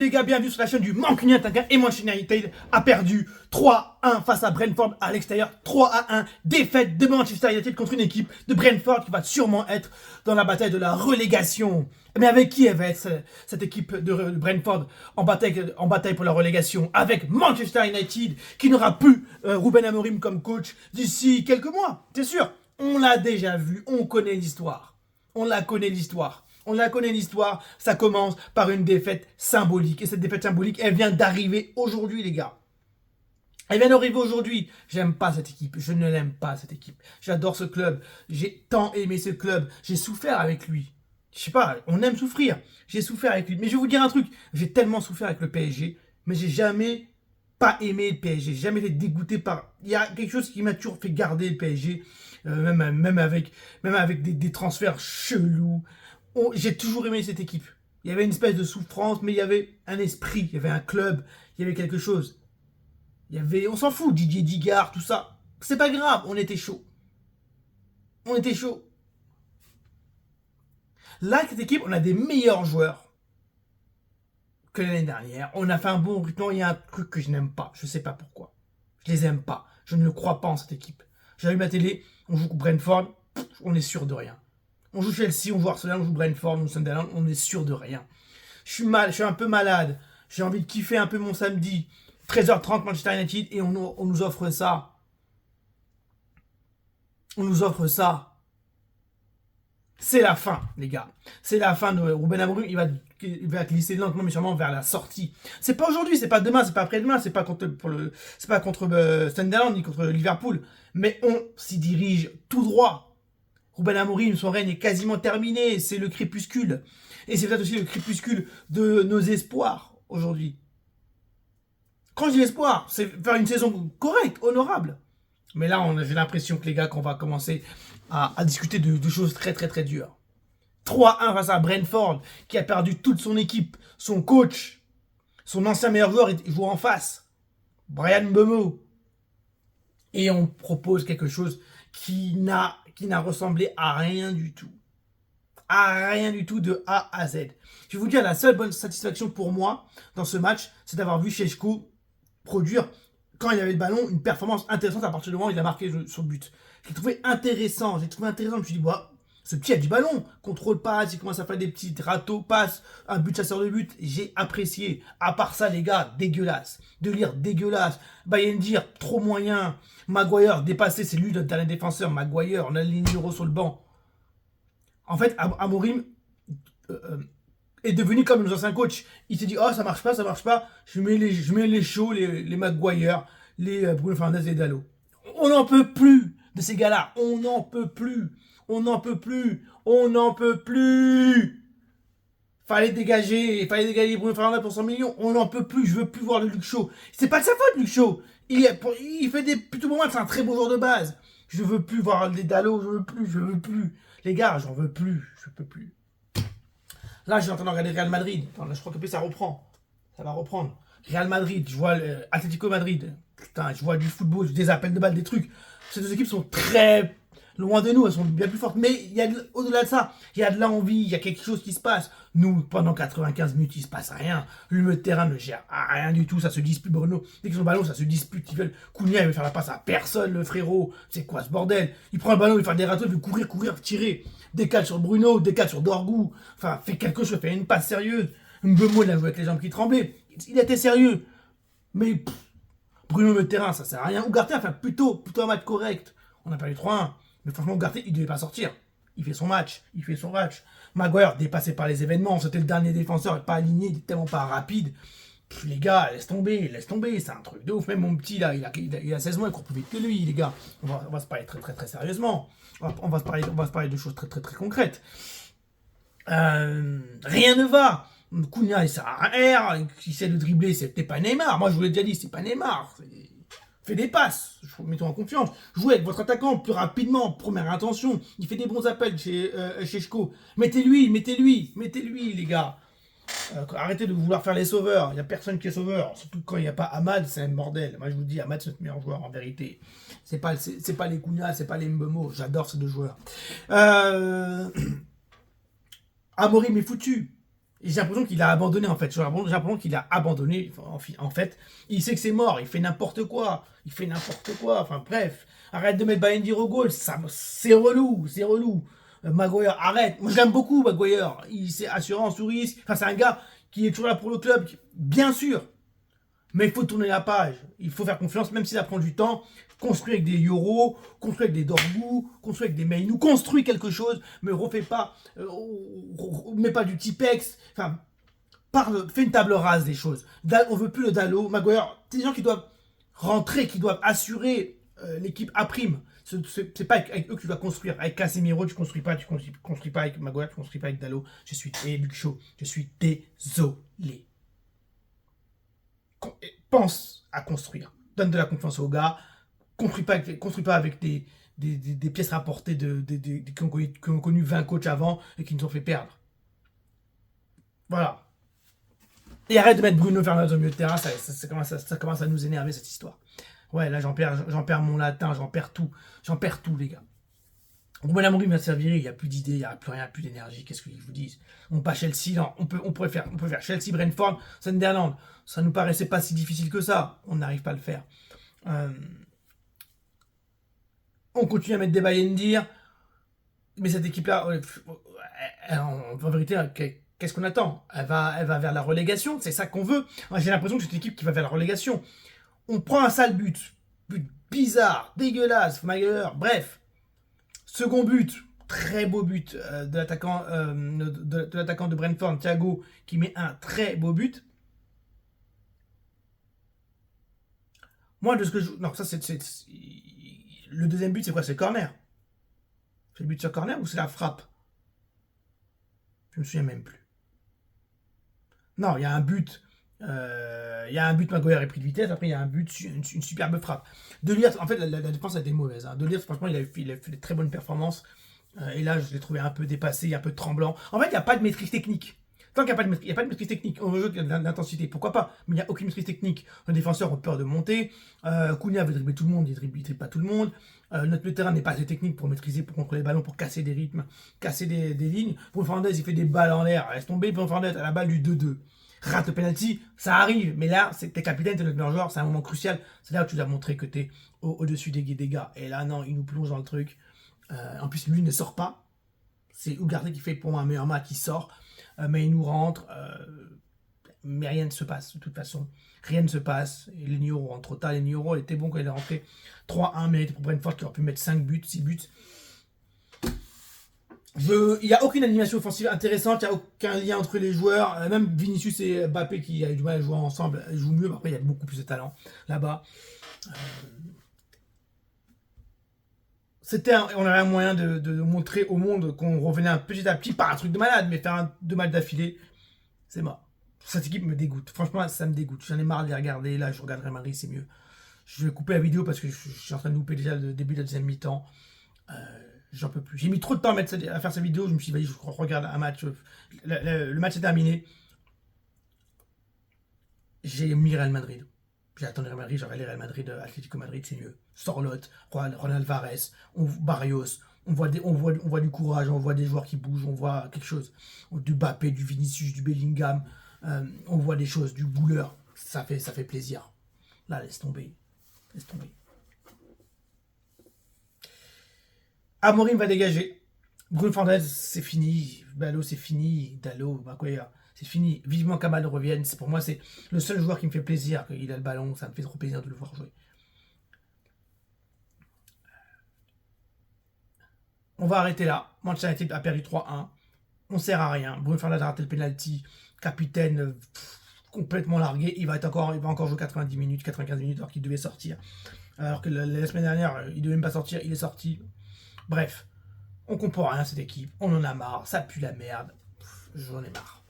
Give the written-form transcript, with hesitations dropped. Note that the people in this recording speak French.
Les gars, bienvenue sur la chaîne du Mancunien Tinker et Manchester United a perdu 3-1 face à Brentford à l'extérieur. 3-1, défaite de Manchester United contre une équipe de Brentford qui va sûrement être dans la bataille de la relégation. Mais avec qui elle va être cette équipe de Brentford en bataille pour la relégation? Avec Manchester United qui n'aura plus Ruben Amorim comme coach d'ici quelques mois, c'est sûr. On l'a déjà vu, on connaît l'histoire. On la connaît l'histoire. On la connaît l'histoire, ça commence par une défaite symbolique. Et cette défaite symbolique, elle vient d'arriver aujourd'hui, les gars. Elle vient d'arriver aujourd'hui. J'aime pas cette équipe, je ne l'aime pas cette équipe. J'adore ce club, j'ai tant aimé ce club, j'ai souffert avec lui. Je sais pas, on aime souffrir. J'ai souffert avec lui. Mais je vais vous dire un truc, j'ai tellement souffert avec le PSG, mais j'ai jamais pas aimé le PSG. J'ai jamais été dégoûté par... Il y a quelque chose qui m'a toujours fait garder le PSG, même avec des transferts chelous. J'ai toujours aimé cette équipe. Il y avait une espèce de souffrance, mais il y avait un esprit, il y avait un club, il y avait quelque chose. On s'en fout, Didier Digard, tout ça. C'est pas grave, on était chaud. On était chaud. Là, cette équipe, on a des meilleurs joueurs que l'année dernière. On a fait un bon rythme. Il y a un truc que je n'aime pas. Je sais pas pourquoi. Je les aime pas. Je ne le crois pas en cette équipe. J'ai vu ma télé, on joue contre Brentford, on est sûr de rien. On joue Chelsea, on joue Arsenal, on joue Brentford, on joue Sunderland, on est sûr de rien. Je suis un peu malade. J'ai envie de kiffer un peu mon samedi. 13h30 Manchester United et on nous offre ça. On nous offre ça. C'est la fin, les gars. C'est la fin de Ruben Amorim. Il va glisser lentement mais sûrement vers la sortie. C'est pas aujourd'hui, c'est pas demain, c'est pas après-demain, c'est pas contre Sunderland ni contre Liverpool. Mais on s'y dirige tout droit. Ruben Amorim, son règne est quasiment terminé. C'est le crépuscule. Et c'est peut-être aussi le crépuscule de nos espoirs aujourd'hui. Quand je dis espoir, c'est faire une saison correcte, honorable. Mais là, j'ai l'impression que les gars, qu'on va commencer à discuter de choses très très très dures. 3-1 face à Brentford, qui a perdu toute son équipe, son coach, son ancien meilleur joueur joue en face, Bryan Mbeumo. Et on propose quelque chose qui n'a ressemblé à rien du tout. À rien du tout de A à Z. Je vais vous dire, la seule bonne satisfaction pour moi dans ce match, c'est d'avoir vu Šeško produire, quand il avait le ballon, une performance intéressante à partir du moment où il a marqué son but. J'ai trouvé intéressant. Je me suis dit, bah, ce petit a du ballon. Contrôle passe, il commence à faire des petits râteaux, passe, un but chasseur de but. J'ai apprécié. À part ça, les gars, dégueulasse. De lire dégueulasse. Bayendir, trop moyen. Maguire, dépassé, c'est lui le dernier défenseur. Maguire, on a le numéro sur le banc. En fait, Amorim est devenu comme nos anciens coachs. Il s'est dit, oh, ça marche pas. Je mets les chauds, les Maguire, les Bruno Fernandes et les Dalot. On n'en peut plus de ces gars-là. On n'en peut plus. Fallait dégager Bruno Fernandes pour 100 millions. On n'en peut plus. Je veux plus voir le Luke Shaw. C'est pas de sa faute, Luke Shaw. Il fait des plutôt bons matchs. C'est un très beau joueur de base. Je veux plus voir les Dalot. Je veux plus. Les gars, j'en veux plus. Je peux plus. Là, j'ai en train de regarder Real Madrid. Attends, là, je crois que ça reprend. Ça va reprendre. Real Madrid, je vois Atlético Madrid. Putain, je vois du football, des appels de balles, des trucs. Ces deux équipes sont très loin de nous, elles sont bien plus fortes. Mais au-delà de ça, il y a de l'envie, il y a quelque chose qui se passe. Nous, pendant 95 minutes, il se passe rien. Le terrain ne gère rien du tout, ça se dispute. Bruno, dès qu'ils ont le ballon, ça se dispute. Cunha, il veut faire la passe à personne, le frérot. C'est quoi ce bordel? Il prend le ballon, il fait des râteaux, il veut courir, tirer. Décale sur Bruno, décale sur Dorgu. Enfin, fait quelque chose, fait une passe sérieuse. Mbeumo, il a joué avec les jambes qui tremblaient. Il était sérieux. Mais Bruno, le terrain, ça sert à rien. Ugarte a fait plutôt un match correct. On a perdu 3-1. Mais franchement, Ugarte, il devait pas sortir. Il fait son match. Maguire, dépassé par les événements. C'était le dernier défenseur, pas aligné, il est tellement pas rapide. Les gars, laisse tomber. C'est un truc de ouf. Même mon petit, là, il a 16 mois, il court plus vite que lui, les gars. On va se parler très, très, très sérieusement. On va se parler de choses très, très, très concrètes. Rien ne va. Cunha, il sert à rien. Il essaie de dribbler, c'était pas Neymar. Moi, je vous l'ai déjà dit, c'est pas Neymar. Fait des passes, mettons en confiance. Jouez avec votre attaquant plus rapidement, première intention. Il fait des bons appels chez Šeško. Mettez-lui, les gars. Arrêtez de vouloir faire les sauveurs. Il n'y a personne qui est sauveur. Surtout quand il n'y a pas Ahmad, c'est un bordel. Moi, je vous dis, Ahmad, c'est notre meilleur joueur, en vérité. C'est pas les Cunha, c'est pas les Mbeumo. J'adore ces deux joueurs. Amorim est foutu. Et j'ai l'impression qu'il a abandonné, en fait. J'ai l'impression qu'il a abandonné, en fait. Il sait que c'est mort, il fait n'importe quoi. Il fait n'importe quoi, enfin bref. Arrête de mettre Bayendir au goal, c'est relou, c'est relou. Maguire, arrête. Moi, je l'aime beaucoup, Maguire. C'est assurance ou risque. Enfin, c'est un gars qui est toujours là pour le club, bien sûr. Mais il faut tourner la page. Il faut faire confiance, même si ça prend du temps. Construire avec des Yoro, construire avec des Dorgu, construire avec des Meinu, construis quelque chose, mais refais pas, mets pas du Tipex. Enfin, parle, fais une table rase des choses. On veut plus le Dallo, Maguire. C'est des gens qui doivent rentrer, qui doivent assurer l'équipe à prime. C'est pas avec eux que tu dois construire. Avec Casemiro, tu construis pas avec Maguire, tu construis pas avec Dallo. Et Luke Shaw, je suis désolé. Pense à construire. Donne de la confiance aux gars. Construis pas avec des pièces rapportées qui ont connu 20 coachs avant et qui nous ont fait perdre. Voilà. Et arrête de mettre Bruno Fernandes au milieu de terrain, ça commence à nous énerver cette histoire. Ouais, là j'en perds mon latin, j'en perds tout, les gars. Ruben Amorim va se servir, il n'y a plus d'idées, il n'y a plus rien, plus d'énergie, qu'est-ce qu'ils vous disent? On pas Chelsea, non, on pourrait faire Chelsea, Brentford, Sunderland. Ça nous paraissait pas si difficile que ça, on n'arrive pas à le faire. On continue à mettre des Bayendir, mais cette équipe-là, en vérité, qu'est-ce qu'on attend? Elle va vers la relégation, c'est ça qu'on veut. J'ai l'impression que c'est une équipe qui va vers la relégation. On prend un sale but bizarre, dégueulasse, Maguire, bref. Second but, très beau but de l'attaquant de Brentford, Thiago, qui met un très beau but. Moi, de ce que je... Non, ça c'est... Le deuxième but, c'est quoi? C'est corner. C'est le but sur corner ou c'est la frappe? Je me souviens même plus. Non, il y a un but. Maguire est pris de vitesse. Après, il y a un but, une superbe frappe. De Ligt, en fait, la défense a été mauvaise. Hein. De Ligt, franchement, il a fait des très bonnes performances. Et là, je l'ai trouvé un peu dépassé, un peu tremblant. En fait, il n'y a pas de maîtrise technique. Tant qu'il n'y a pas de maîtrise technique, on veut jouer de l'intensité, pourquoi pas? Mais il n'y a aucune maîtrise technique. Nos défenseurs ont peur de monter. Cunha veut dribbler tout le monde, il dribble pas tout le monde. Notre terrain n'est pas assez technique pour maîtriser, pour contrôler les ballons, pour casser des rythmes, casser des lignes. Bruno Fernandes, il fait des balles en l'air. Laisse tomber, Bruno Fernandes à la balle du 2-2. Rate le penalty, ça arrive. Mais là, t'es capitaine, t'es notre meilleur joueur, c'est un moment crucial. C'est là où tu dois montrer que t'es au-dessus des gars. Et là, non, il nous plonge dans le truc. En plus, lui ne sort pas. C'est Ugarte qui fait pour moi un meilleur match, qui sort. Mais il nous rentre. Mais rien ne se passe, de toute façon. Rien ne se passe. Et Lenioro rentre trop tard. Lenioro était bon quand il est rentré. 3-1 mérité pour Brentford qui aurait pu mettre 5 buts, 6 buts. Il n'y a aucune animation offensive intéressante, il n'y a aucun lien entre les joueurs. Même Vinicius et Mbappé qui a eu du mal à jouer ensemble, jouent mieux. Après, il y a beaucoup plus de talent là-bas. On avait un moyen de montrer au monde qu'on revenait petit à petit, pas un truc de malade, mais faire 2 matchs d'affilée, c'est mort. Cette équipe me dégoûte. Franchement, ça me dégoûte. J'en ai marre de les regarder. Là, je regarderai Madrid, c'est mieux. Je vais couper la vidéo parce que je suis en train de louper déjà le début de la deuxième mi-temps. J'en peux plus. J'ai mis trop de temps à faire cette vidéo. Je me suis dit, vas-y, je regarde un match. Le match est terminé. J'ai mis Real Madrid. J'ai attendu Real Madrid, j'aurais les Real Madrid, Atlético Madrid, c'est mieux. Sorlotte, Ronald Alvarez, Barrios. On voit du courage, on voit des joueurs qui bougent, on voit quelque chose. Du Mbappé, du Vinicius, du Bellingham. On voit des choses, du Gouler. Ça fait plaisir. Là, laisse tomber. Laisse tomber. Amorim va dégager. Bruno Fernandes, c'est fini. Ballo, c'est fini. Dallo, Maguire, c'est fini. Vivement qu'Amal revienne. Pour moi, c'est le seul joueur qui me fait plaisir. Qu'il a le ballon, ça me fait trop plaisir de le voir jouer. On va arrêter là. Manchester United a perdu 3-1. On sert à rien. Bruno Fernandes a raté le penalty. Capitaine complètement largué. Il va encore jouer 90 minutes, 95 minutes alors qu'il devait sortir. Alors que la semaine dernière, il devait même pas sortir. Il est sorti. Bref, on comprend rien à cette équipe. On en a marre. Ça pue la merde. J'en ai marre.